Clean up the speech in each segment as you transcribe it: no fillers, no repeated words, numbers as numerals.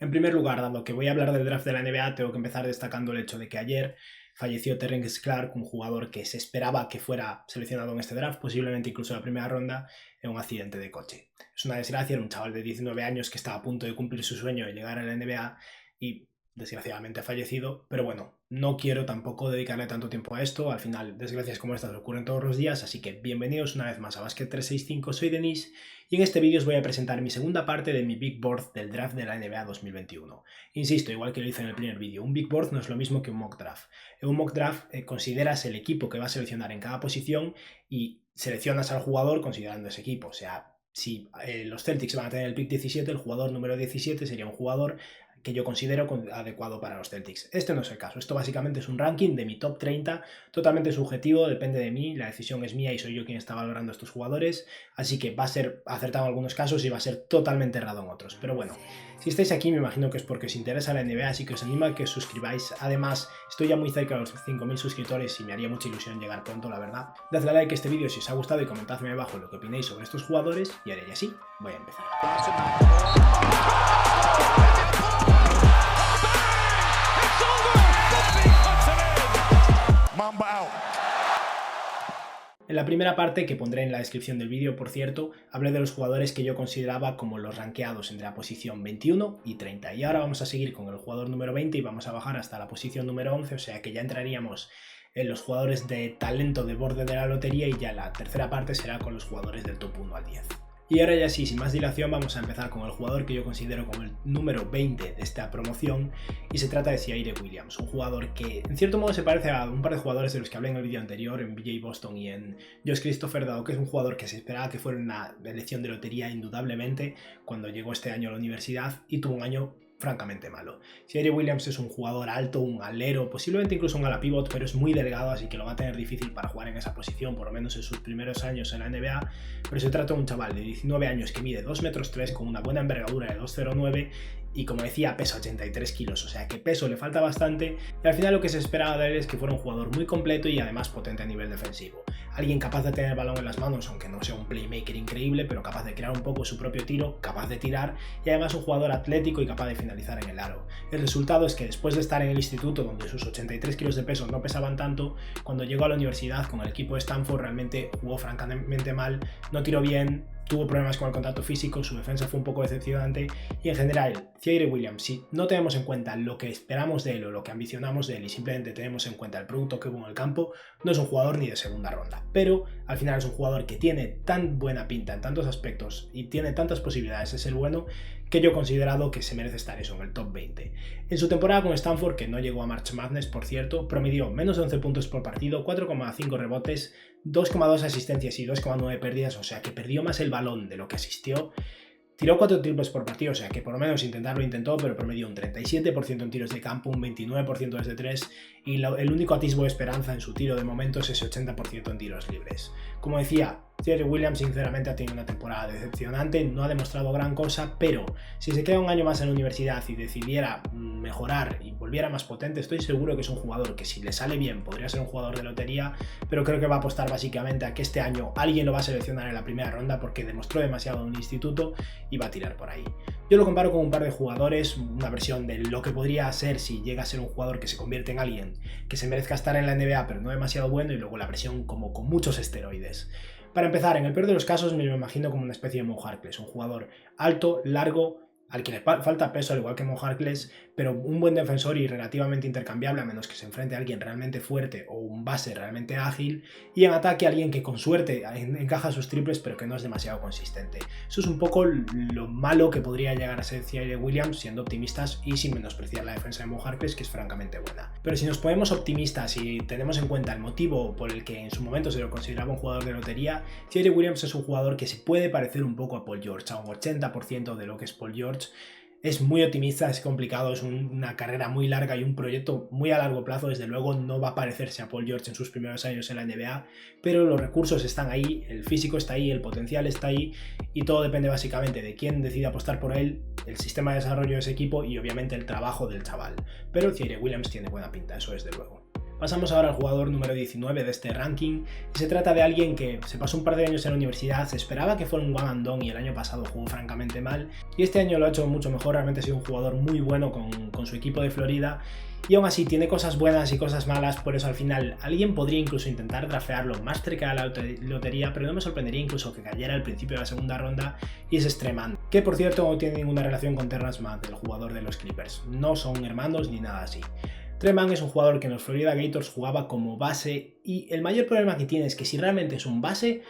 En primer lugar, dado que voy a hablar del draft de la NBA, tengo que empezar destacando el hecho de que ayer falleció Terrence Clarke, un jugador que se esperaba que fuera seleccionado en este draft, posiblemente incluso en la primera ronda, en un accidente de coche. Es una desgracia, era un chaval de 19 años que estaba a punto de cumplir su sueño de llegar a la NBA y desgraciadamente ha fallecido, pero bueno, no quiero tampoco dedicarle tanto tiempo a esto, al final desgracias como estas ocurren todos los días, así que bienvenidos una vez más a Basket 365, soy Denis y en este vídeo os voy a presentar mi segunda parte de mi Big Board del draft de la NBA 2021. Insisto, igual que lo hice en el primer vídeo, un Big Board no es lo mismo que un mock draft. En un mock draft consideras el equipo que va a seleccionar en cada posición y seleccionas al jugador considerando ese equipo, o sea, si los Celtics van a tener el pick 17, el jugador número 17 sería un jugador que yo considero adecuado para los Celtics. Este no es el caso, esto básicamente es un ranking de mi top 30, totalmente subjetivo, depende de mí, la decisión es mía y soy yo quien está valorando a estos jugadores, así que va a ser acertado en algunos casos y va a ser totalmente errado en otros. Pero bueno, si estáis aquí me imagino que es porque os interesa la NBA, así que os animo a que os suscribáis. Además, estoy ya muy cerca de los 5.000 suscriptores y me haría mucha ilusión llegar pronto, la verdad. Dadle a like a este vídeo si os ha gustado y comentadme abajo lo que opináis sobre estos jugadores y haré así, voy a empezar. En la primera parte, que pondré en la descripción del vídeo, por cierto, hablé de los jugadores que yo consideraba como los rankeados entre la posición 21 y 30. Y ahora vamos a seguir con el jugador número 20 y vamos a bajar hasta la posición número 11, o sea que ya entraríamos en los jugadores de talento de borde de la lotería y ya la tercera parte será con los jugadores del top 1 al 10. Y ahora ya sí, sin más dilación, vamos a empezar con el jugador que yo considero como el número 20 de esta promoción y se trata de Zaire Williams, un jugador que en cierto modo se parece a un par de jugadores de los que hablé en el vídeo anterior, en BJ Boston y en Josh Christopher, dado que es un jugador que se esperaba que fuera una elección de lotería indudablemente cuando llegó este año a la universidad y tuvo un año francamente malo. Zaire Williams es un jugador alto, un alero, posiblemente incluso un ala pivot, pero es muy delgado, así que lo va a tener difícil para jugar en esa posición, por lo menos en sus primeros años en la NBA, pero se trata de un chaval de 19 años que mide 2,3 metros con una buena envergadura de 2,09 y como decía pesa 83 kilos, o sea que peso le falta bastante y al final lo que se esperaba de él es que fuera un jugador muy completo y además potente a nivel defensivo. Alguien capaz de tener el balón en las manos, aunque no sea un playmaker increíble, pero capaz de crear un poco su propio tiro, capaz de tirar y además un jugador atlético y capaz de finalizar en el aro. El resultado es que después de estar en el instituto donde sus 83 kilos de peso no pesaban tanto, cuando llegó a la universidad con el equipo de Stanford realmente jugó francamente mal, no tiró bien, tuvo problemas con el contacto físico, su defensa fue un poco decepcionante y en general, Zaire Williams, si no tenemos en cuenta lo que esperamos de él o lo que ambicionamos de él y simplemente tenemos en cuenta el producto que hubo en el campo, no es un jugador ni de segunda ronda, pero al final es un jugador que tiene tan buena pinta en tantos aspectos y tiene tantas posibilidades de ser bueno que yo he considerado que se merece estar eso en el top 20. En su temporada con Stanford, que no llegó a March Madness por cierto, promedió menos de 11 puntos por partido, 4,5 rebotes, 2,2 asistencias y 2,9 pérdidas, o sea que perdió más el balón de lo que asistió. Tiró 4 triples por partido, o sea que por lo menos intentarlo intentó, pero promedió un 37% en tiros de campo, un 29% desde 3 y el único atisbo de esperanza en su tiro de momento es ese 80% en tiros libres. Como decía, Zaire Williams sinceramente ha tenido una temporada decepcionante, no ha demostrado gran cosa, pero si se queda un año más en la universidad y decidiera mejorar y volviera más potente, estoy seguro que es un jugador que si le sale bien podría ser un jugador de lotería, pero creo que va a apostar básicamente a que este año alguien lo va a seleccionar en la primera ronda porque demostró demasiado en un instituto y va a tirar por ahí. Yo lo comparo con un par de jugadores, una versión de lo que podría ser si llega a ser un jugador que se convierte en alguien que se merezca estar en la NBA pero no demasiado bueno, y luego la versión como con muchos esteroides. Para empezar, en el peor de los casos me lo imagino como una especie de Mo Harkless, un jugador alto, largo, al que le falta peso al igual que Mo Harkless, pero un buen defensor y relativamente intercambiable a menos que se enfrente a alguien realmente fuerte o un base realmente ágil, y en ataque alguien que con suerte encaja sus triples pero que no es demasiado consistente. Eso es un poco lo malo que podría llegar a ser Zaire Williams, siendo optimistas y sin menospreciar la defensa de Mo Harkless, que es francamente buena. Pero si nos ponemos optimistas y tenemos en cuenta el motivo por el que en su momento se lo consideraba un jugador de lotería, Zaire Williams es un jugador que se puede parecer un poco a Paul George, a un 80% de lo que es Paul George. Es muy optimista, es complicado, es una carrera muy larga y un proyecto muy a largo plazo. Desde luego no va a parecerse a Paul George en sus primeros años en la NBA, pero los recursos están ahí, el físico está ahí, el potencial está ahí y todo depende básicamente de quién decide apostar por él, el sistema de desarrollo de ese equipo y obviamente el trabajo del chaval. Pero Zaire Williams tiene buena pinta, eso desde luego. Pasamos ahora al jugador número 19 de este ranking, y se trata de alguien que se pasó un par de años en la universidad, se esperaba que fuera un one and done y el año pasado jugó francamente mal, y este año lo ha hecho mucho mejor. Realmente ha sido un jugador muy bueno con su equipo de Florida, y aún así tiene cosas buenas y cosas malas. Por eso al final alguien podría incluso intentar draftearlo más cerca de la lotería, pero no me sorprendería incluso que cayera al principio de la segunda ronda, y es Trey Mann, que por cierto no tiene ninguna relación con Terrence Mann, el jugador de los Clippers, no son hermanos ni nada así. Trey Mann es un jugador que en los Florida Gators jugaba como base, y el mayor problema que tiene es que si realmente es un base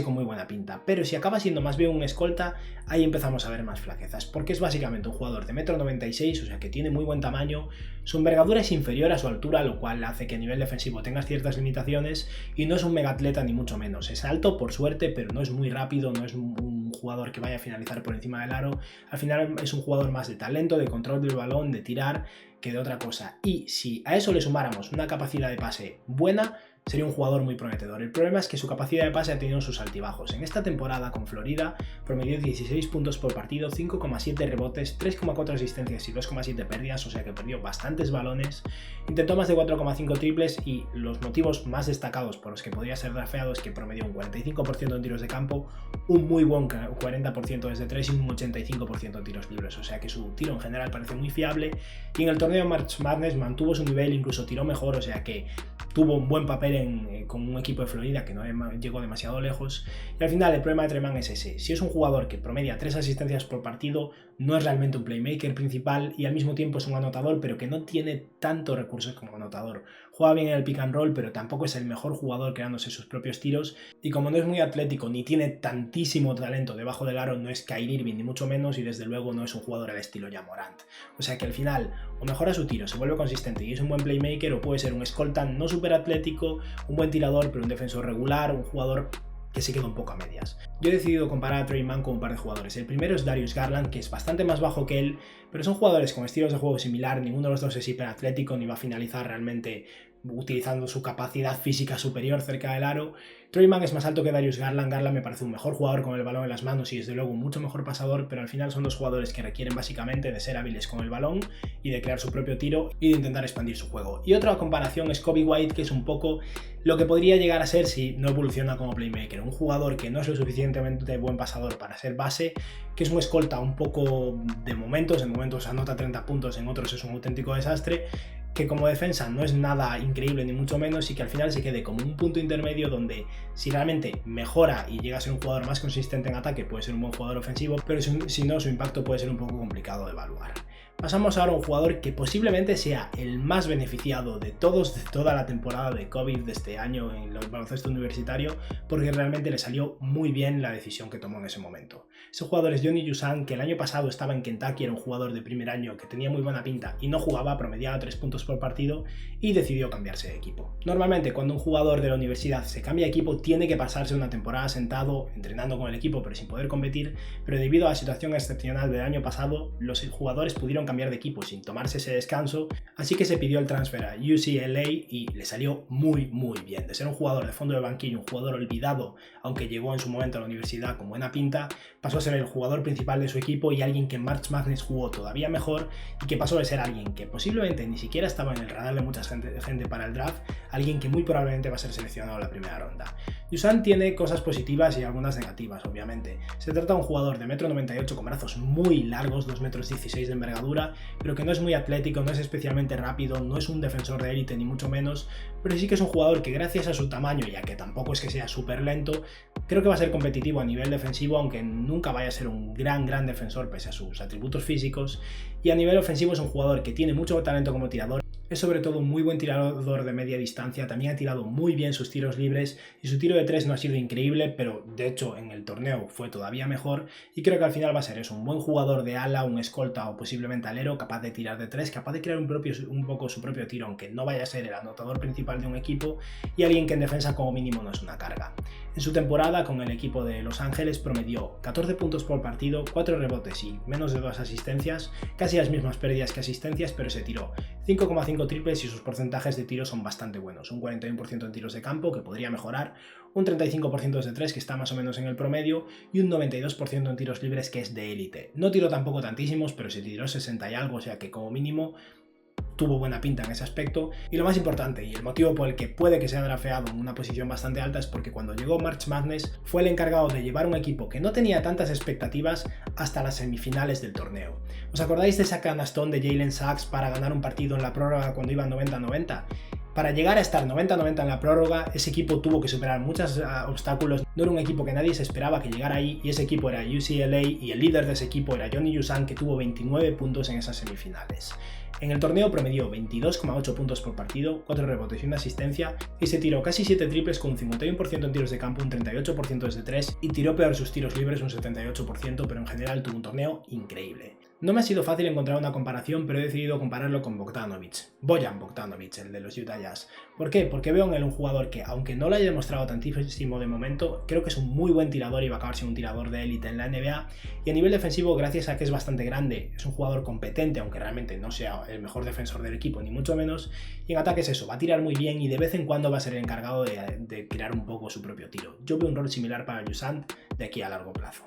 con muy buena pinta, pero si acaba siendo más bien un escolta, ahí empezamos a ver más flaquezas, porque es básicamente un jugador de 1,96 m, o sea que tiene muy buen tamaño, su envergadura es inferior a su altura, lo cual hace que a nivel defensivo tengas ciertas limitaciones, y no es un mega atleta ni mucho menos, es alto por suerte, pero no es muy rápido, no es un jugador que vaya a finalizar por encima del aro. Al final es un jugador más de talento, de control del balón, de tirar, que de otra cosa. Y si a eso le sumáramos una capacidad de pase buena, sería un jugador muy prometedor. El problema es que su capacidad de pase ha tenido sus altibajos. En esta temporada con Florida promedió 16 puntos por partido, 5,7 rebotes, 3,4 asistencias y 2,7 pérdidas, o sea que perdió bastantes balones. Intentó más de 4,5 triples, y los motivos más destacados por los que podría ser drafteado es que promedió un 45% en tiros de campo, un muy buen 40% desde 3 y un 85% en tiros libres, o sea que su tiro en general parece muy fiable, y en el torneo March Madness mantuvo su nivel, incluso tiró mejor, o sea que tuvo un buen papel con un equipo de Florida que no llegó demasiado lejos. Y al final el problema de Trey Mann es ese: si es un jugador que promedia 3 asistencias por partido, no es realmente un playmaker principal, y al mismo tiempo es un anotador, pero que no tiene tantos recursos como anotador. Juega bien en el pick and roll, pero tampoco es el mejor jugador creándose sus propios tiros, y como no es muy atlético ni tiene tantísimo talento debajo del aro, no es Kyrie Irving ni mucho menos, y desde luego no es un jugador al estilo Ja Morant. O sea que al final o mejora su tiro, se vuelve consistente y es un buen playmaker, o puede ser un escolta no súper atlético, un buen tirador pero un defensor regular, un jugador que se queda un poco a medias. Yo he decidido comparar a Trey Mann con un par de jugadores. El primero es Darius Garland, que es bastante más bajo que él, pero son jugadores con estilos de juego similar. Ninguno de los dos es hiperatlético ni va a finalizar realmente utilizando su capacidad física superior cerca del aro. Trey Mann es más alto que Darius Garland. Garland me parece un mejor jugador con el balón en las manos y desde luego un mucho mejor pasador, pero al final son dos jugadores que requieren básicamente de ser hábiles con el balón y de crear su propio tiro y de intentar expandir su juego. Y otra comparación es Coby White, que es un poco lo que podría llegar a ser si no evoluciona como playmaker, un jugador que no es lo suficientemente buen pasador para ser base, que es un escolta un poco de momentos, en momentos anota 30 puntos, en otros es un auténtico desastre, que como defensa no es nada increíble ni mucho menos, y que al final se quede como un punto intermedio donde si realmente mejora y llega a ser un jugador más consistente en ataque puede ser un buen jugador ofensivo, pero si no, su impacto puede ser un poco complicado de evaluar. Pasamos ahora a un jugador que posiblemente sea el más beneficiado de todos de toda la temporada de COVID de este año en el baloncesto universitario, porque realmente le salió muy bien la decisión que tomó en ese momento. Ese jugador es Johnny Juzang, que el año pasado estaba en Kentucky, era un jugador de primer año que tenía muy buena pinta y no jugaba, promediaba 3 puntos por partido, y decidió cambiarse de equipo. Normalmente cuando un jugador de la universidad se cambia de equipo tiene que pasarse una temporada sentado entrenando con el equipo pero sin poder competir, pero debido a la situación excepcional del año pasado los jugadores pudieron cambiar de equipo sin tomarse ese descanso, así que se pidió el transfer a UCLA y le salió muy bien. De ser un jugador de fondo de banquillo, un jugador olvidado, aunque llegó en su momento a la universidad con buena pinta, pasó a ser el jugador principal de su equipo y alguien que en March Madness jugó todavía mejor, y que pasó de ser alguien que posiblemente ni siquiera estaba en el radar de mucha gente para el draft, alguien que muy probablemente va a ser seleccionado en la primera ronda. Juzang tiene cosas positivas y algunas negativas, obviamente. Se trata de un jugador de 1,98 m con brazos muy largos, 2,16 m de envergadura, pero que no es muy atlético, no es especialmente rápido, no es un defensor de élite ni mucho menos, pero sí que es un jugador que gracias a su tamaño, ya que tampoco es que sea súper lento, creo que va a ser competitivo a nivel defensivo, aunque nunca vaya a ser un gran defensor pese a sus atributos físicos, y a nivel ofensivo es un jugador que tiene mucho talento como tirador. Es sobre todo un muy buen tirador de media distancia, también ha tirado muy bien sus tiros libres y su tiro de 3 no ha sido increíble, pero de hecho en el torneo fue todavía mejor, y creo que al final va a ser eso, un buen jugador de ala, un escolta o posiblemente alero, capaz de tirar de 3, capaz de crear un poco su propio tiro, aunque no vaya a ser el anotador principal de un equipo, y alguien que en defensa como mínimo no es una carga. En su temporada con el equipo de Los Ángeles promedió 14 puntos por partido, 4 rebotes y menos de 2 asistencias, casi las mismas pérdidas que asistencias, pero se tiró 5,5 triples y sus porcentajes de tiro son bastante buenos, un 41% en tiros de campo, que podría mejorar, un 35% desde 3, que está más o menos en el promedio, y un 92% en tiros libres, que es de élite. No tiró tampoco tantísimos, pero se tiró 60 y algo, o sea que como mínimo tuvo buena pinta en ese aspecto. Y lo más importante, y el motivo por el que puede que sea drafteado en una posición bastante alta, es porque cuando llegó March Madness fue el encargado de llevar un equipo que no tenía tantas expectativas hasta las semifinales del torneo. ¿Os acordáis de esa canastón de Jalen Suggs para ganar un partido en la prórroga cuando iban 90-90? Para llegar a estar 90-90 en la prórroga, ese equipo tuvo que superar muchos obstáculos. No era un equipo que nadie se esperaba que llegara ahí, y ese equipo era UCLA, y el líder de ese equipo era Johnny Juzang, que tuvo 29 puntos en esas semifinales. En el torneo promedió 22,8 puntos por partido, 4 rebotes y una asistencia, y se tiró casi 7 triples con un 51% en tiros de campo, un 38% desde 3, y tiró peor sus tiros libres, un 78%, pero en general tuvo un torneo increíble. No me ha sido fácil encontrar una comparación, pero he decidido compararlo con Bojan Bogdanovic, el de los Utah Jazz. ¿Por qué? Porque veo en él un jugador que, aunque no lo haya demostrado tantísimo de momento, creo que es un muy buen tirador y va a acabar siendo un tirador de élite en la NBA. Y a nivel defensivo, gracias a que es bastante grande, es un jugador competente, aunque realmente no sea el mejor defensor del equipo, ni mucho menos. Y en ataque es eso, va a tirar muy bien y de vez en cuando va a ser el encargado de tirar un poco su propio tiro. Yo veo un rol similar para Juzang de aquí a largo plazo.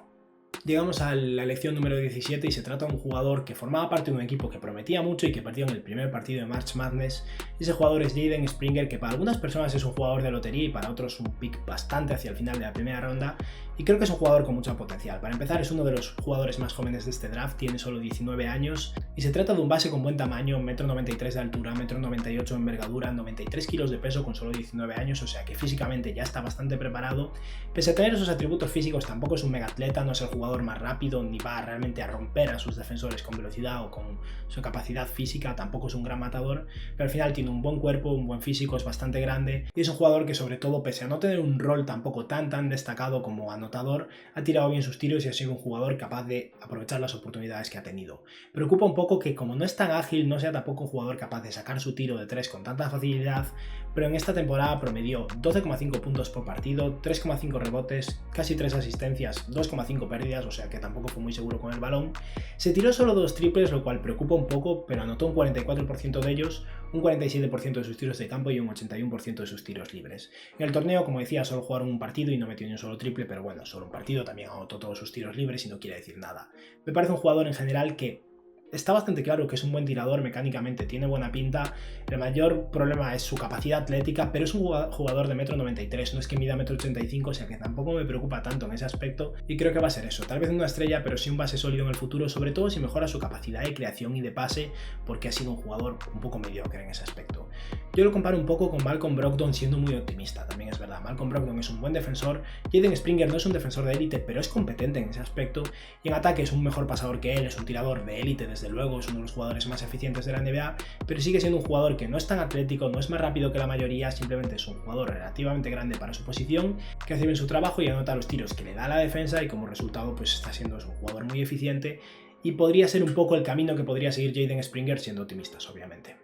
Llegamos a la elección número 17 y se trata de un jugador que formaba parte de un equipo que prometía mucho y que perdió en el primer partido de March Madness. Ese jugador es Jaden Springer, que para algunas personas es un jugador de lotería y para otros un pick bastante hacia el final de la primera ronda, y creo que es un jugador con mucho potencial. Para empezar, es uno de los jugadores más jóvenes de este draft, tiene solo 19 años y se trata de un base con buen tamaño, 1,93 m de altura, 1,98 m de envergadura, 93 kilos de peso con solo 19 años, o sea que físicamente ya está bastante preparado. Pese a tener esos atributos físicos, tampoco es un mega atleta, no es el jugador más rápido ni va realmente a romper a sus defensores con velocidad o con su capacidad física, tampoco es un gran matador, pero al final tiene un buen cuerpo, un buen físico, es bastante grande y es un jugador que, sobre todo, pese a no tener un rol tampoco tan destacado como anotador, ha tirado bien sus tiros y ha sido un jugador capaz de aprovechar las oportunidades que ha tenido. Preocupa un poco que, como no es tan ágil, no sea tampoco un jugador capaz de sacar su tiro de 3 con tanta facilidad, pero en esta temporada promedió 12,5 puntos por partido, 3,5 rebotes, casi 3 asistencias, 2,5 pérdidas, o sea que tampoco fue muy seguro con el balón. Se tiró solo 2 triples, lo cual preocupa un poco, pero anotó un 44% de ellos, un 47% de sus tiros de campo y un 81% de sus tiros libres. En el torneo, como decía, solo jugaron un partido y no metió ni un solo triple, pero bueno, solo un partido, también anotó todos sus tiros libres y no quiere decir nada. Me parece un jugador en general que está bastante claro que es un buen tirador mecánicamente, tiene buena pinta. El mayor problema es su capacidad atlética, pero es un jugador de 1,93 m, no es que mida 1,85 m, o sea que tampoco me preocupa tanto en ese aspecto y creo que va a ser eso, tal vez no una estrella, pero sí un base sólido en el futuro, sobre todo si mejora su capacidad de creación y de pase, porque ha sido un jugador un poco mediocre en ese aspecto. Yo lo comparo un poco con Malcolm Brogdon, siendo muy optimista, también es verdad. Malcolm Brogdon es un buen defensor, Jaden Springer no es un defensor de élite, pero es competente en ese aspecto, y en ataque es un mejor pasador que él, es un tirador de élite desde luego, es uno de los jugadores más eficientes de la NBA, pero sigue siendo un jugador que no es tan atlético, no es más rápido que la mayoría, simplemente es un jugador relativamente grande para su posición, que hace bien su trabajo y anota los tiros que le da a la defensa, y como resultado pues está siendo un jugador muy eficiente, y podría ser un poco el camino que podría seguir Jaden Springer, siendo optimistas obviamente.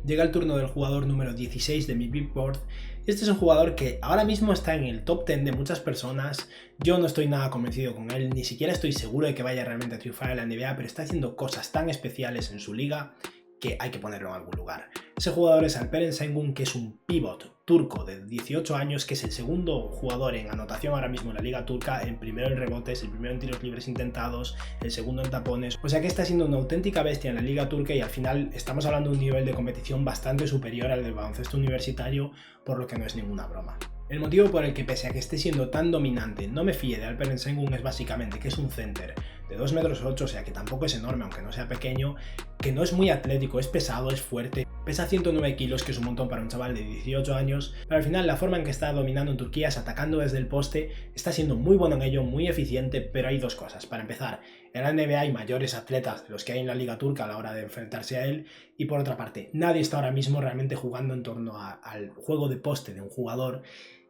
Llega el turno del jugador número 16 de mi Big Board. Este es un jugador que ahora mismo está en el top 10 de muchas personas. Yo no estoy nada convencido con él, ni siquiera estoy seguro de que vaya realmente a triunfar en la NBA, pero está haciendo cosas tan especiales en su liga que hay que ponerlo en algún lugar. Ese jugador es Alperen Sengun, que es un pivot turco de 18 años, que es el segundo jugador en anotación ahora mismo en la liga turca, el primero en rebotes, el primero en tiros libres intentados, el segundo en tapones, o sea que está siendo una auténtica bestia en la liga turca y al final estamos hablando de un nivel de competición bastante superior al del baloncesto universitario, por lo que no es ninguna broma. El motivo por el que, pese a que esté siendo tan dominante, no me fíe de Alperen Sengun es básicamente que es un center de 2,8 m, o sea que tampoco es enorme aunque no sea pequeño, que no es muy atlético, es pesado, es fuerte, pesa 109 kilos, que es un montón para un chaval de 18 años, pero al final la forma en que está dominando en Turquía es atacando desde el poste, está siendo muy bueno en ello, muy eficiente, pero hay dos cosas. Para empezar, en la NBA hay mayores atletas de los que hay en la liga turca a la hora de enfrentarse a él, y por otra parte, nadie está ahora mismo realmente jugando en torno al juego de poste de un jugador,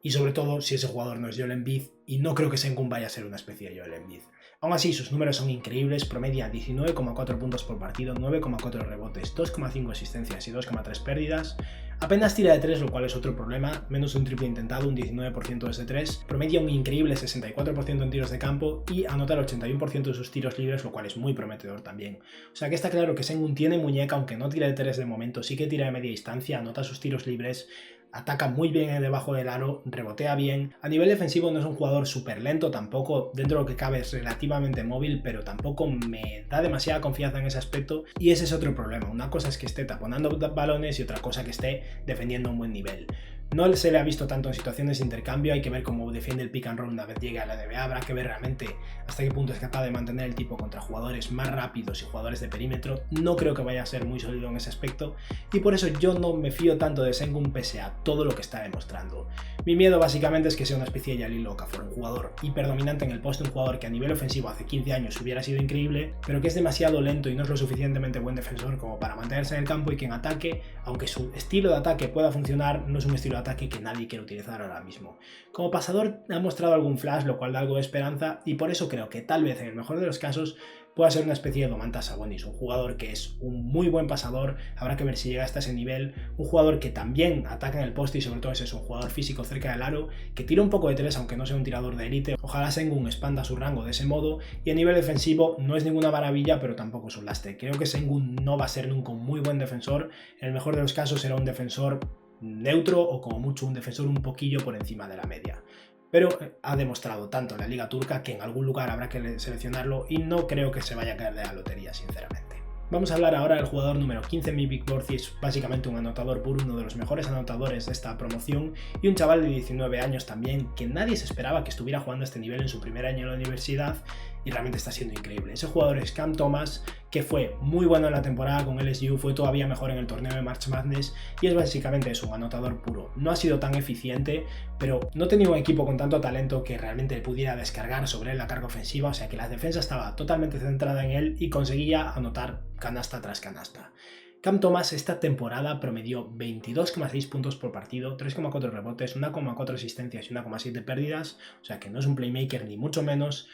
y sobre todo si ese jugador no es Joel Embiid, y no creo que Sengun vaya a ser una especie de Joel Embiid. Aún así, sus números son increíbles, promedia 19,4 puntos por partido, 9,4 rebotes, 2,5 asistencias y 2,3 pérdidas. Apenas tira de 3, lo cual es otro problema, menos de un triple intentado, un 19% desde 3, promedia un increíble 64% en tiros de campo y anota el 81% de sus tiros libres, lo cual es muy prometedor también. O sea que está claro que Sengun tiene muñeca, aunque no tira de 3 de momento, sí que tira de media distancia, anota sus tiros libres, ataca muy bien debajo del aro, rebotea bien. A nivel defensivo no es un jugador súper lento tampoco, dentro de lo que cabe es relativamente móvil, pero tampoco me da demasiada confianza en ese aspecto, y ese es otro problema. Una cosa es que esté taponando balones y otra cosa que esté defendiendo a un buen nivel. No se le ha visto tanto en situaciones de intercambio, hay que ver cómo defiende el pick and roll una vez llegue a la NBA, habrá que ver realmente hasta qué punto es capaz de mantener el tipo contra jugadores más rápidos y jugadores de perímetro. No creo que vaya a ser muy sólido en ese aspecto y por eso yo no me fío tanto de Sengun pese a todo lo que está demostrando. Mi miedo básicamente es que sea una especie de Jalil Okafor, un jugador hiperdominante en el poste, un jugador que a nivel ofensivo hace 15 años hubiera sido increíble, pero que es demasiado lento y no es lo suficientemente buen defensor como para mantenerse en el campo, y que en ataque, aunque su estilo de ataque pueda funcionar, no es un estilo de ataque que nadie quiere utilizar ahora mismo. Como pasador ha mostrado algún flash, lo cual da algo de esperanza, y por eso creo que tal vez en el mejor de los casos pueda ser una especie de Domantas Sabonis, un jugador que es un muy buen pasador, habrá que ver si llega hasta ese nivel, un jugador que también ataca en el poste y sobre todo es un jugador físico cerca del aro, que tira un poco de tres aunque no sea un tirador de élite. Ojalá Sengun expanda su rango de ese modo, y a nivel defensivo no es ninguna maravilla pero tampoco es un lastre. Creo que Sengun no va a ser nunca un muy buen defensor, en el mejor de los casos será un defensor neutro o como mucho un defensor un poquillo por encima de la media. Pero ha demostrado tanto en la liga turca que en algún lugar habrá que seleccionarlo y no creo que se vaya a caer de la lotería, sinceramente. Vamos a hablar ahora del jugador número 15 en mi Big Board, y es básicamente un anotador puro, uno de los mejores anotadores de esta promoción y un chaval de 19 años también que nadie se esperaba que estuviera jugando a este nivel en su primer año en la universidad, y realmente está siendo increíble. Ese jugador es Cam Thomas, que fue muy bueno en la temporada con LSU, fue todavía mejor en el torneo de March Madness y es básicamente eso, un anotador puro. No ha sido tan eficiente, pero no tenía un equipo con tanto talento que realmente pudiera descargar sobre él la carga ofensiva, o sea que la defensa estaba totalmente centrada en él y conseguía anotar canasta tras canasta. Cam Thomas esta temporada promedió 22,6 puntos por partido, 3,4 rebotes, 1,4 asistencias y 1,7 pérdidas, o sea que no es un playmaker ni mucho menos.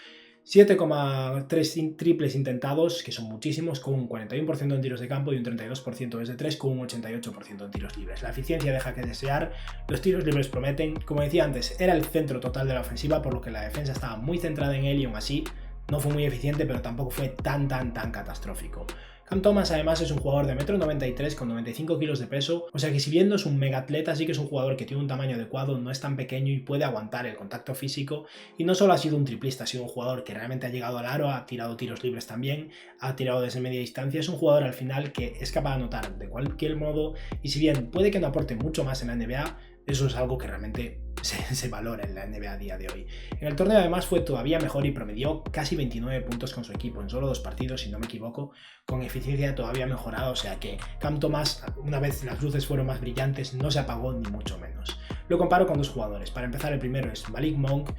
7,3 triples intentados, que son muchísimos, con un 41% en tiros de campo y un 32% desde 3, con un 88% en tiros libres. La eficiencia deja que desear, los tiros libres prometen. Como decía antes, era el centro total de la ofensiva, por lo que la defensa estaba muy centrada en él y aún así no fue muy eficiente, pero tampoco fue tan catastrófico. Cam Thomas además es un jugador de 1,93 m con 95 kilos de peso, o sea que si bien no es un mega atleta, sí que es un jugador que tiene un tamaño adecuado, no es tan pequeño y puede aguantar el contacto físico, y no solo ha sido un triplista, ha sido un jugador que realmente ha llegado al aro, ha tirado tiros libres también, ha tirado desde media distancia, es un jugador al final que es capaz de anotar de cualquier modo, y si bien puede que no aporte mucho más en la NBA, eso es algo que realmente se valora en la NBA a día de hoy. En el torneo además fue todavía mejor y promedió casi 29 puntos con su equipo en solo 2 partidos, si no me equivoco, con eficiencia todavía mejorada, o sea que Cam Thomas, una vez las luces fueron más brillantes, no se apagó ni mucho menos. Lo comparo con dos jugadores. Para empezar, el primero es Malik Monk.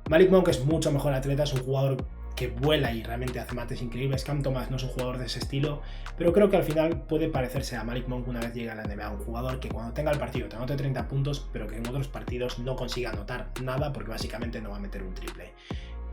Malik Monk es mucho mejor atleta, es un jugador que vuela y realmente hace mates increíbles. Cam Thomas no es un jugador de ese estilo, pero creo que al final puede parecerse a Malik Monk una vez llegue a la NBA, un jugador que cuando tenga el partido te anote 30 puntos, pero que en otros partidos no consiga anotar nada porque básicamente no va a meter un triple.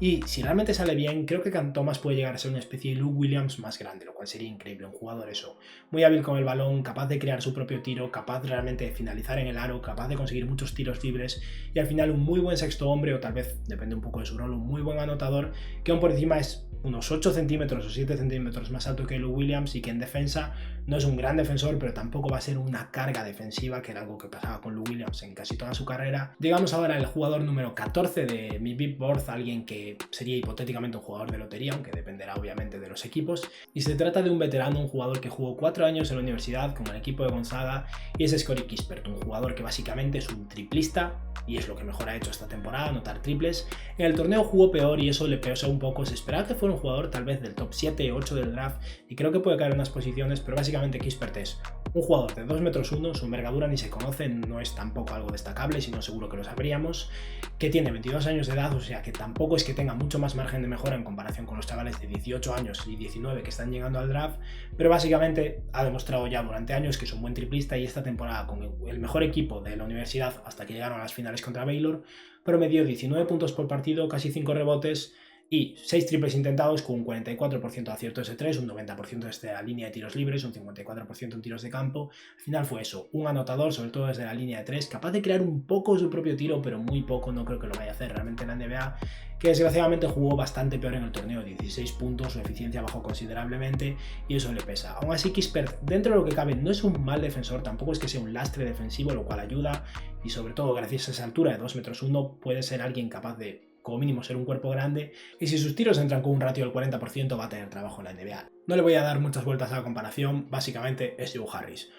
Y si realmente sale bien, creo que Cam Thomas puede llegar a ser una especie de Lou Williams más grande, lo cual sería increíble. Un jugador eso, muy hábil con el balón, capaz de crear su propio tiro, capaz realmente de finalizar en el aro, capaz de conseguir muchos tiros libres y al final un muy buen sexto hombre, o tal vez, depende un poco de su rol, un muy buen anotador, que aún por encima es unos 8 centímetros o 7 centímetros más alto que Lou Williams y que en defensa no es un gran defensor, pero tampoco va a ser una carga defensiva, que era algo que pasaba con Lou Williams en casi toda su carrera. Llegamos ahora al jugador número 14 de mi Big Board, alguien que sería hipotéticamente un jugador de lotería, aunque dependerá obviamente de los equipos, y se trata de un veterano, un jugador que jugó 4 años en la universidad con el equipo de Gonzaga, y es Scottie Kispert, un jugador que básicamente es un triplista y es lo que mejor ha hecho esta temporada, anotar triples. En el torneo jugó peor y eso le pesó un poco, se esperaba que fuera un jugador tal vez del top 7 o 8 del draft y creo que puede caer en unas posiciones, pero básicamente Kispert es un jugador de 2,1 metros, su envergadura ni se conoce, no es tampoco algo destacable, sino seguro que lo sabríamos, que tiene 22 años de edad, o sea que tampoco es que tenga mucho más margen de mejora en comparación con los chavales de 18 años y 19 que están llegando al draft, pero básicamente ha demostrado ya durante años que es un buen triplista y esta temporada con el mejor equipo de la universidad hasta que llegaron a las finales contra Baylor, promedió 19 puntos por partido, casi 5 rebotes y 6 triples intentados con un 44% de acierto desde 3, un 90% desde la línea de tiros libres, un 54% en tiros de campo. Al final fue eso, un anotador, sobre todo desde la línea de 3, capaz de crear un poco su propio tiro, pero muy poco, no creo que lo vaya a hacer realmente en la NBA, que desgraciadamente jugó bastante peor en el torneo, 16 puntos, su eficiencia bajó considerablemente y eso le pesa. Aún así, Kispert, dentro de lo que cabe, no es un mal defensor, tampoco es que sea un lastre defensivo, lo cual ayuda, y sobre todo gracias a esa altura de 2,1 metros puede ser alguien capaz de como mínimo ser un cuerpo grande, y si sus tiros entran con un ratio del 40% va a tener trabajo en la NBA. No le voy a dar muchas vueltas a la comparación, básicamente es Joe Harris.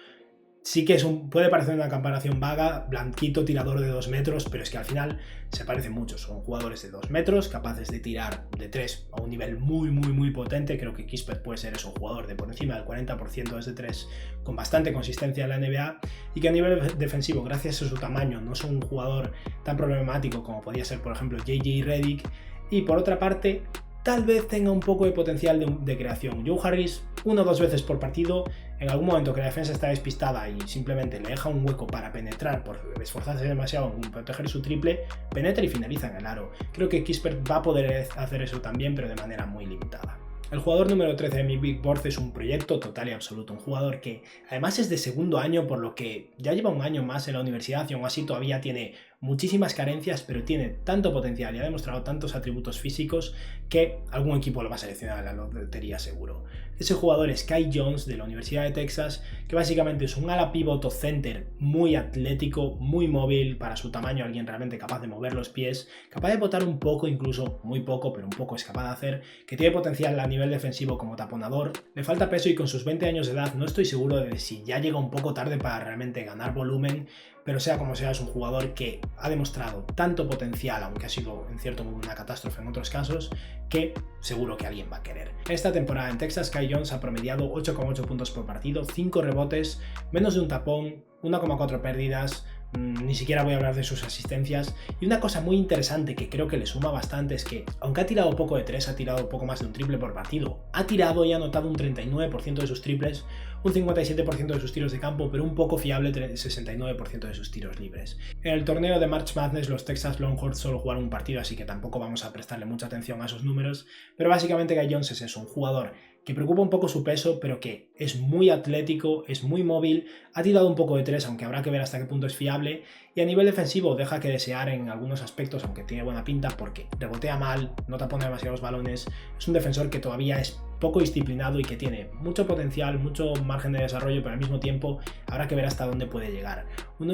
Sí que puede parecer una comparación vaga, blanquito, tirador de 2 metros, pero es que al final se parecen mucho. Son jugadores de 2 metros, capaces de tirar de 3 a un nivel muy potente. Creo que Kispert puede ser un jugador de por encima del 40% desde 3 con bastante consistencia en la NBA, y que a nivel defensivo, gracias a su tamaño, no es un jugador tan problemático como podría ser, por ejemplo, JJ Redick. Y por otra parte, tal vez tenga un poco de potencial de creación. Joe Harris, 1 o 2 veces por partido, en algún momento que la defensa está despistada y simplemente le deja un hueco para penetrar por esforzarse demasiado en proteger su triple, penetra y finaliza en el aro. Creo que Kispert va a poder hacer eso también, pero de manera muy limitada. El jugador número 13 de mi Big Board es un proyecto total y absoluto, un jugador que además es de segundo año, por lo que ya lleva un año más en la universidad y aún así todavía tiene muchísimas carencias, pero tiene tanto potencial y ha demostrado tantos atributos físicos que algún equipo lo va a seleccionar en la lotería seguro. Ese jugador es Kai Jones de la Universidad de Texas, que básicamente es un ala pivot o center muy atlético, muy móvil para su tamaño, alguien realmente capaz de mover los pies, capaz de botar un poco, incluso muy poco, pero un poco es capaz de hacer, que tiene potencial a nivel defensivo como taponador. Le falta peso y con sus 20 años de edad no estoy seguro de si ya llega un poco tarde para realmente ganar volumen, pero sea como sea, es un jugador que ha demostrado tanto potencial, aunque ha sido en cierto modo una catástrofe en otros casos, que seguro que alguien va a querer. Esta temporada en Texas, Kai Jones ha promediado 8,8 puntos por partido, 5 rebotes, menos de un tapón, 1,4 pérdidas, ni siquiera voy a hablar de sus asistencias. Y una cosa muy interesante que creo que le suma bastante es que, aunque ha tirado poco de 3, ha tirado poco más de un triple por partido, ha tirado y ha anotado un 39% de sus triples, un 57% de sus tiros de campo, pero un poco fiable 69% de sus tiros libres. En el torneo de March Madness los Texas Longhorns solo jugaron un partido, así que tampoco vamos a prestarle mucha atención a esos números, pero básicamente Kai Jones es eso, un jugador que preocupa un poco su peso, pero que es muy atlético, es muy móvil, ha tirado un poco de 3, aunque habrá que ver hasta qué punto es fiable, y a nivel defensivo deja que desear en algunos aspectos, aunque tiene buena pinta, porque rebotea mal, no tapona demasiados balones, es un defensor que todavía es poco disciplinado y que tiene mucho potencial, mucho margen de desarrollo, pero al mismo tiempo habrá que ver hasta dónde puede llegar.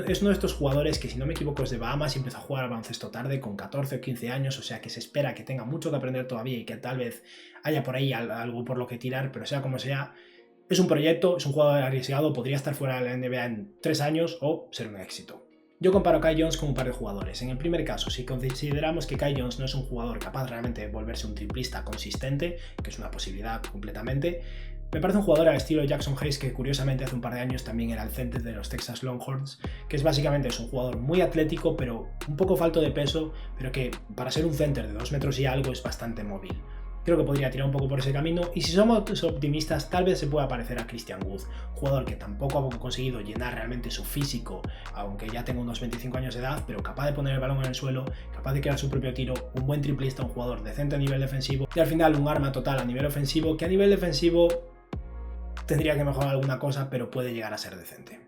Es uno de estos jugadores que, si no me equivoco, es de Bahamas y empezó a jugar al baloncesto tarde, con 14 o 15 años, o sea que se espera que tenga mucho que aprender todavía y que tal vez haya por ahí algo por lo que tirar, pero sea como sea, es un proyecto, es un jugador arriesgado, podría estar fuera de la NBA en 3 años o ser un éxito. Yo comparo a Kai Jones con un par de jugadores. En el primer caso, si consideramos que Kai Jones no es un jugador capaz realmente de volverse un triplista consistente, que es una posibilidad completamente, me parece un jugador al estilo Jackson Hayes, que curiosamente hace un par de años también era el center de los Texas Longhorns, que es básicamente un jugador muy atlético, pero un poco falto de peso, pero que para ser un center de 2 metros y algo es bastante móvil. Creo que podría tirar un poco por ese camino, y si somos optimistas, tal vez se pueda parecer a Christian Wood, jugador que tampoco ha conseguido llenar realmente su físico, aunque ya tenga unos 25 años de edad, pero capaz de poner el balón en el suelo, capaz de crear su propio tiro, un buen triplista, un jugador decente a nivel defensivo, y al final un arma total a nivel ofensivo, que a nivel defensivo tendría que mejorar alguna cosa, pero puede llegar a ser decente.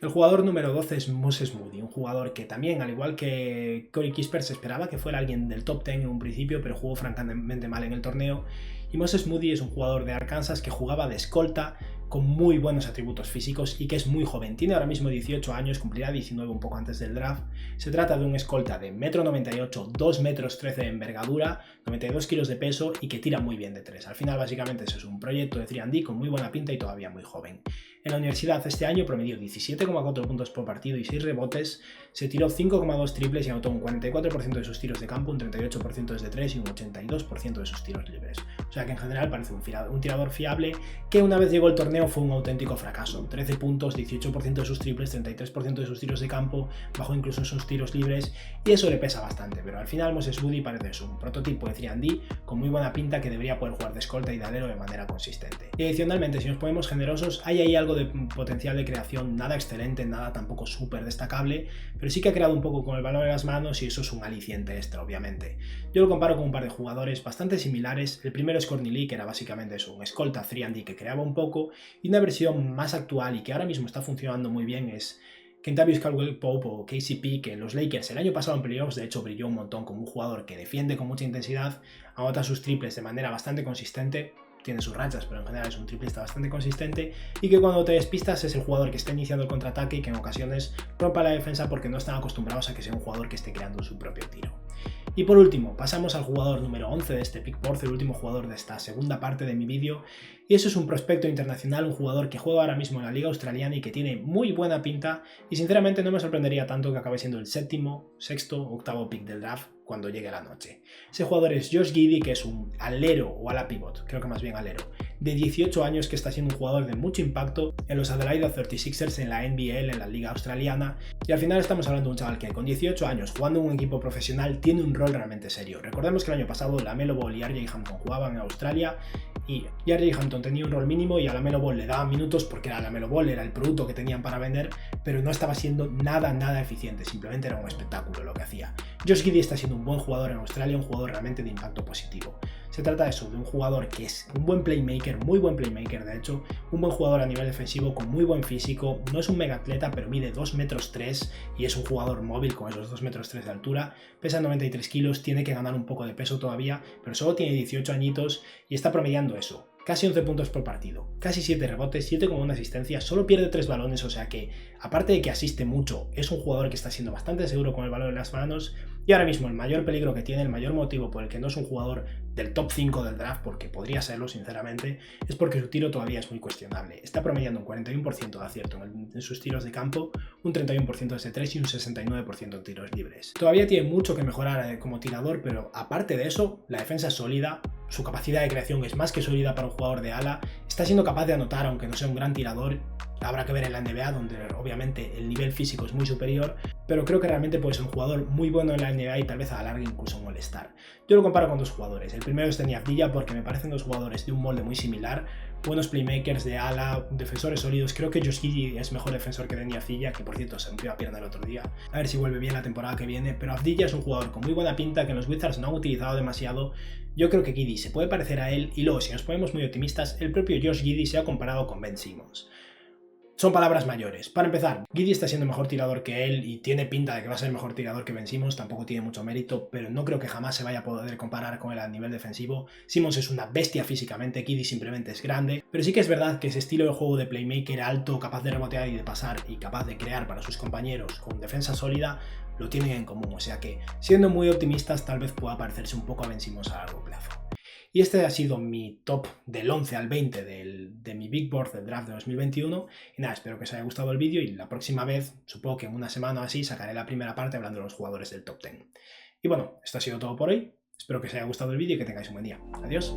El jugador número 12 es Moses Moody, un jugador que también, al igual que Corey Kispert, se esperaba que fuera alguien del top 10 en un principio, pero jugó francamente mal en el torneo. Y Moses Moody es un jugador de Arkansas que jugaba de escolta, con muy buenos atributos físicos y que es muy joven. Tiene ahora mismo 18 años, cumplirá 19 un poco antes del draft. Se trata de un escolta de 1,98 m, 2,13 metros de envergadura, 92 kilos de peso y que tira muy bien de 3. Al final, básicamente, eso es un proyecto de 3&D con muy buena pinta y todavía muy joven. En la universidad este año promedió 17,4 puntos por partido y 6 rebotes, se tiró 5,2 triples y anotó un 44% de sus tiros de campo, un 38% desde 3 y un 82% de sus tiros libres. O sea que en general parece un tirador fiable que una vez llegó el torneo fue un auténtico fracaso. 13 puntos, 18% de sus triples, 33% de sus tiros de campo, bajó incluso en sus tiros libres y eso le pesa bastante, pero al final Moses Moody parece eso, un prototipo de 3&D con muy buena pinta que debería poder jugar de escolta y de alero de manera consistente. Y adicionalmente, si nos ponemos generosos, hay ahí algo de potencial de creación, nada excelente, nada tampoco súper destacable, pero sí que ha creado un poco con el balón en las manos y eso es un aliciente extra, obviamente. Yo lo comparo con un par de jugadores bastante similares. El primero es Courtney Lee, que era básicamente eso, un escolta 3&D que creaba un poco, y una versión más actual y que ahora mismo está funcionando muy bien es Kentavious Caldwell-Pope o KCP, que los Lakers el año pasado en playoffs de hecho brilló un montón como un jugador que defiende con mucha intensidad, anota sus triples de manera bastante consistente, tiene sus rachas, pero en general es un triplista bastante consistente, y que cuando te despistas es el jugador que está iniciando el contraataque y que en ocasiones rompa la defensa porque no están acostumbrados a que sea un jugador que esté creando su propio tiro. Y por último, pasamos al jugador número 11 de este Pick Board, el último jugador de esta segunda parte de mi vídeo, y eso es un prospecto internacional, un jugador que juega ahora mismo en la liga australiana y que tiene muy buena pinta, y sinceramente no me sorprendería tanto que acabe siendo el séptimo, sexto, octavo pick del draft cuando llegue la noche. Ese jugador es Josh Giddey, que es un alero o ala pivot, creo que más bien alero, de 18 años que está siendo un jugador de mucho impacto en los Adelaide 36ers en la NBL, en la liga australiana, y al final estamos hablando de un chaval que con 18 años jugando en un equipo profesional tiene un rol realmente serio. Recordemos que el año pasado LaMelo Ball y RJ Hampton jugaban en Australia y RJ Hampton tenía un rol mínimo y a LaMelo Ball le daban minutos porque era LaMelo Ball, era el producto que tenían para vender, pero no estaba siendo nada eficiente, simplemente era un espectáculo lo que hacía. Josh Giddey está siendo un buen jugador en Australia, un jugador realmente de impacto positivo. Se trata de eso, de un jugador que es un buen playmaker, muy buen playmaker de hecho, un buen jugador a nivel defensivo con muy buen físico, no es un mega atleta pero mide 2,3 metros y es un jugador móvil con esos 2,3 metros de altura, pesa 93 kilos, tiene que ganar un poco de peso todavía, pero solo tiene 18 añitos y está promediando eso. Casi 11 puntos por partido, casi 7 rebotes, 7,1 asistencia, solo pierde 3 balones, o sea que, aparte de que asiste mucho, es un jugador que está siendo bastante seguro con el balón en las manos, y ahora mismo el mayor peligro que tiene, el mayor motivo por el que no es un jugador del top 5 del draft, porque podría serlo sinceramente, es porque su tiro todavía es muy cuestionable. Está promediando un 41% de acierto en sus tiros de campo, un 31% desde 3 y un 69% en tiros libres. Todavía tiene mucho que mejorar como tirador, pero aparte de eso, la defensa es sólida, su capacidad de creación es más que sólida para un jugador de ala, está siendo capaz de anotar aunque no sea un gran tirador. Habrá que ver en la NBA, donde obviamente el nivel físico es muy superior, pero creo que realmente puede ser un jugador muy bueno en la NBA y tal vez a la larga incluso un All-Star. Yo lo comparo con dos jugadores. El primero es Deni Avdija porque me parecen dos jugadores de un molde muy similar, buenos playmakers de ala, defensores sólidos. Creo que Josh Giddey es mejor defensor que Deni Avdija, que por cierto se rompió la pierna el otro día. A ver si vuelve bien la temporada que viene, pero Avdija es un jugador con muy buena pinta que los Wizards no han utilizado demasiado. Yo creo que Giddey se puede parecer a él y luego, si nos ponemos muy optimistas, el propio Josh Giddey se ha comparado con Ben Simmons. Son palabras mayores. Para empezar, Giddey está siendo mejor tirador que él y tiene pinta de que va a ser mejor tirador que Ben Simmons, tampoco tiene mucho mérito, pero no creo que jamás se vaya a poder comparar con él a nivel defensivo. Simmons es una bestia físicamente, Giddey simplemente es grande, pero sí que es verdad que ese estilo de juego de playmaker alto, capaz de rebotear y de pasar y capaz de crear para sus compañeros con defensa sólida, lo tienen en común, o sea que, siendo muy optimistas, tal vez pueda parecerse un poco a Ben Simmons a largo plazo. Y este ha sido mi top del 11 al 20 de mi Big Board del draft de 2021. Y nada, espero que os haya gustado el vídeo y la próxima vez, supongo que en una semana o así, sacaré la primera parte hablando de los jugadores del top 10. Y bueno, esto ha sido todo por hoy. Espero que os haya gustado el vídeo y que tengáis un buen día. Adiós.